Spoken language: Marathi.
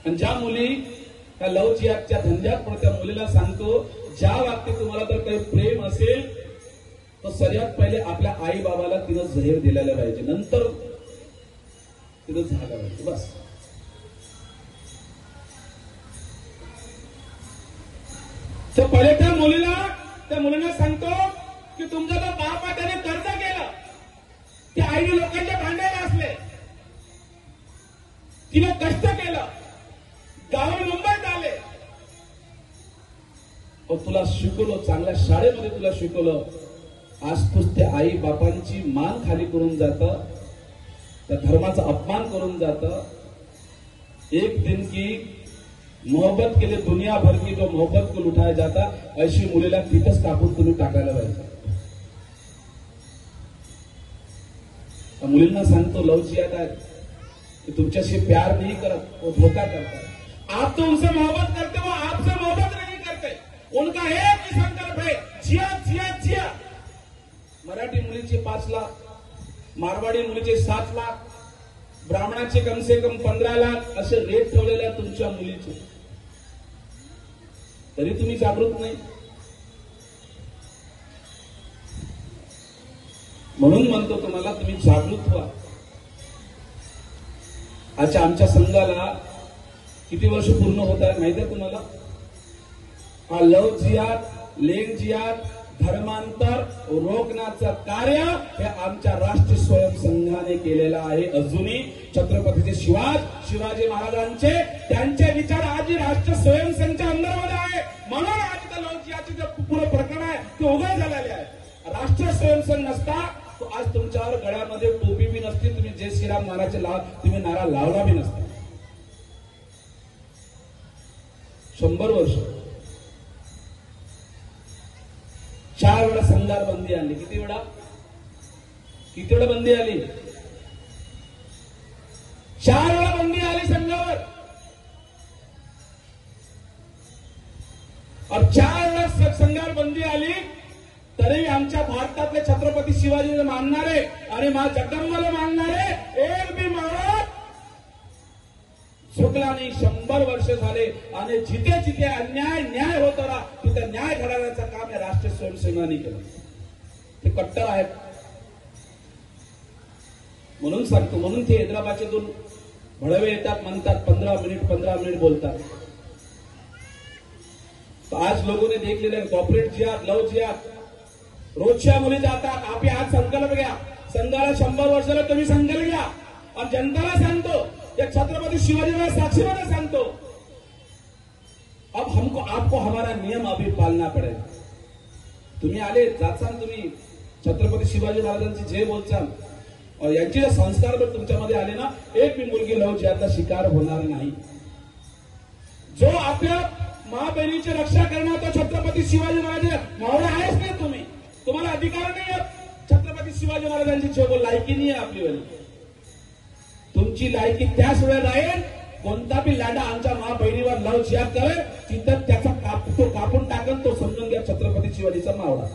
आणि ज्या मुली त्या लव जिहादच्या धंद्यात पण त्या मुलीला सांगतो, ज्या बाबतीत तुम्हाला तर काही प्रेम असेल तर सगळ्यात पहिले आपल्या आई बाबाला तिनं जहीर दिलेलं पाहिजे, नंतर तिनं झालं पाहिजे. बस. तर पहिले त्या मुलीला सांगतो की तुमचा जो बाप आहे त्याने कर्ज केलं, ते आईने लोकांच्या भांड्याला असले, तिने कष्ट केलं, गावाला मुंबईत आले, तुला शिकवलं, चांगल्या शाळेमध्ये तुला शिकवलं, आज तूच त्या आई बापांची मान खाली करून जात, त्या धर्माचा अपमान करून जात. एक दिन की मोहब्बत के लिए दुनिया भर की जो मोहब्बत को लुटाया जाता, ऐसी मुलीला तिथंच टाकून तुम्ही टाकायला पाहिजे. मुलींना सांगतो लव जिहाद आहे कि तुमच्याशी प्यार नहीं करत, वो धोखा करता है. आप तो उनसे मोहब्बत करते हो, आपसे मोहब्बत नहीं करते. उनका एक ही संकल्प है, जिहाद जिहाद जिहाद. मराठी मुलीचे 5 लाख, मारवाडी मुलीचे 7 लाख, ब्राह्मणाचे कम से कम 15 लाख असे रेट ठेवलेले आहेत तुमच्या मुलीचे, तरी तुम्ही जागृत नाही. म्हणून म्हणतो तुम्हाला, तुम्ही जागृत व्हा. अच्छा, आमच्या संघाला किती वर्ष पूर्ण होत आहे माहिती आहे तुम्हाला? हा लव जिहाद, लेन जिहाद, धर्मांतर रोखण्याचं कार्य हे आमच्या राष्ट्रीय स्वयंसंघाने केलेलं आहे. अजूनही छत्रपतीचे शिवाजी महाराजांचे त्यांचे विचार आजही राष्ट्रीय स्वयंसंघाच्या अंतर्गत आहे. म्हणून आज त्या लव जिहादचे जे पुरं प्रकरण आहे ते उघड झालेले आहे. राष्ट्रीय स्वयंसंघ नसता तो आज तुमच्यावर गळ्यामध्ये टोपी बी नसती, तुम्ही जय श्रीराम नाराचे तुम्ही नारा लावला बी नसता. 100 वर्ष 4 वेळा संघावर बंदी आली. किती वेळा बंदी आली? 4 वेळा बंदी आली संघावर. और 4 वेळा संघावर बंदी आली तरी आमच्या भारतातले छत्रपती शिवाजीला मानणारे आणि मा जगदंबाला मानणारे एक बी महाराज चुकला नाही. 100 वर्ष झाले आणि जिथे जिथे न्याय होत राहा तिथे न्याय घडवण्याचं काम या राष्ट्रीय स्वयंसेनाने केलं. ते कट्टर आहेत म्हणून सांगतो. म्हणून ते हैदराबादचे 2 भडवे येतात, म्हणतात 15 मिनिट बोलतात. तो आज लोगों ने देख लिया कॉर्पोरेट जिहाद, लव जिहाद. रोजच्या मुली जातात. आपली आज संकल्प घ्या, संघाला 100 वर्षाला तुम्ही संकल्प घ्या आणि जनताला सांगतो, या छत्रपती शिवाजी महाराज साक्षीमध्ये सांगतो, अब हमको आपको हमारा नियम अभी पालना पडेल. तुम्ही आले जाचाल, तुम्ही छत्रपती शिवाजी महाराजांची जे बोलचाल यांचे जे संस्कार जर तुमच्यामध्ये आले ना, एक बी मुलगी लव जिहादचा शिकार होणार नाही. जो आपल्या माँ बहिणीची रक्षा करणार तो छत्रपती शिवाजी महाराज मावळा आहेच नाही. तुम्हाला अधिकार नाही आहे छत्रपती शिवाजी महाराजांची जे लायकी नाही आहे आपली वाली. तुमची लायकी त्याच वेळेला राहील कोणता बी लाडा आमच्या माँ बहिणीवर लव जिहाद करेल तिथं त्याचा तो कापून टाकन. तो समजून घ्या छत्रपती शिवाजीचा मावळा.